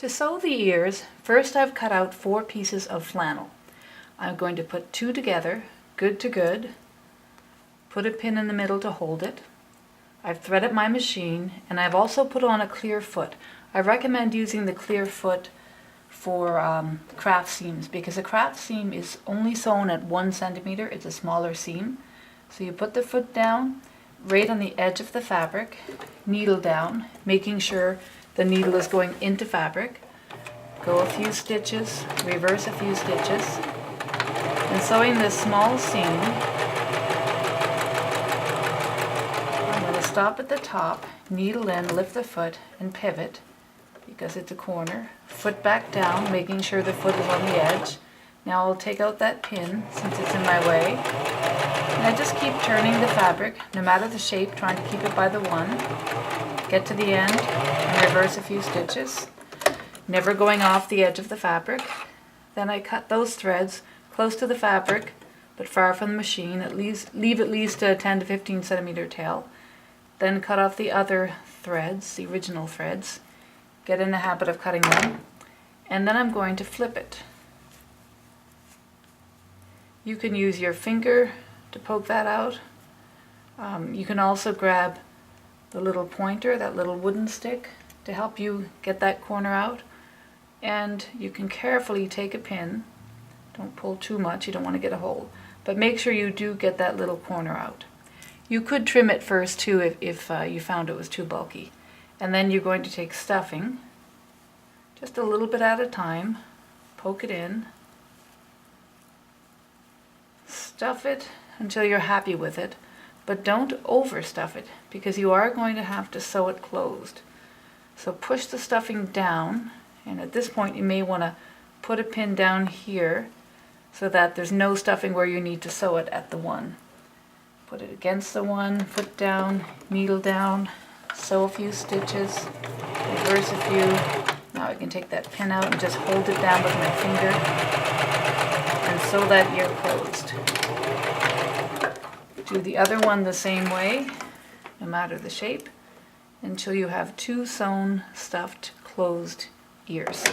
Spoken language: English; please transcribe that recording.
To sew the ears, first I've cut out 4 pieces of flannel. I'm going to put 2 together, good to good, put a pin in the middle to hold it. I've threaded my machine, and I've also put on a clear foot. I recommend using the clear foot for craft seams because a craft seam is only sewn at 1 centimeter. It's a smaller seam. So you put the foot down right on the edge of the fabric, needle down, making sure the needle is going into fabric. Go a few stitches, reverse a few stitches, and sewing this small seam, I'm going to stop at the top, needle in, lift the foot, and pivot because it's a corner. Foot back down, making sure the foot is on the edge. Now I'll take out that pin since it's in my way. And I just keep turning the fabric, no matter the shape, trying to keep it by the 1. Get to the end and reverse a few stitches, never going off the edge of the fabric. Then I cut those threads close to the fabric, but far from the machine, leave at least a 10 to 15 centimeter tail. Then cut off the other threads, the original threads, get in the habit of cutting them, and then I'm going to flip it. You can use your finger to poke that out. You can also grab the little pointer, that little wooden stick, to help you get that corner out. And you can carefully take a pin. Don't pull too much, you don't want to get a hole. But make sure you do get that little corner out. You could trim it first too if you found it was too bulky. And then you're going to take stuffing, just a little bit at a time, poke it in, stuff it until you're happy with it, but don't overstuff it because you are going to have to sew it closed. So push the stuffing down, and at this point you may want to put a pin down here so that there's no stuffing where you need to sew it at the 1. Put it against the 1, foot down, needle down, sew a few stitches, reverse a few. Now I can take that pin out and just hold it down with my finger and sew that ear closed. Do the other one the same way, no matter the shape, until you have 2 sewn, stuffed, closed ears.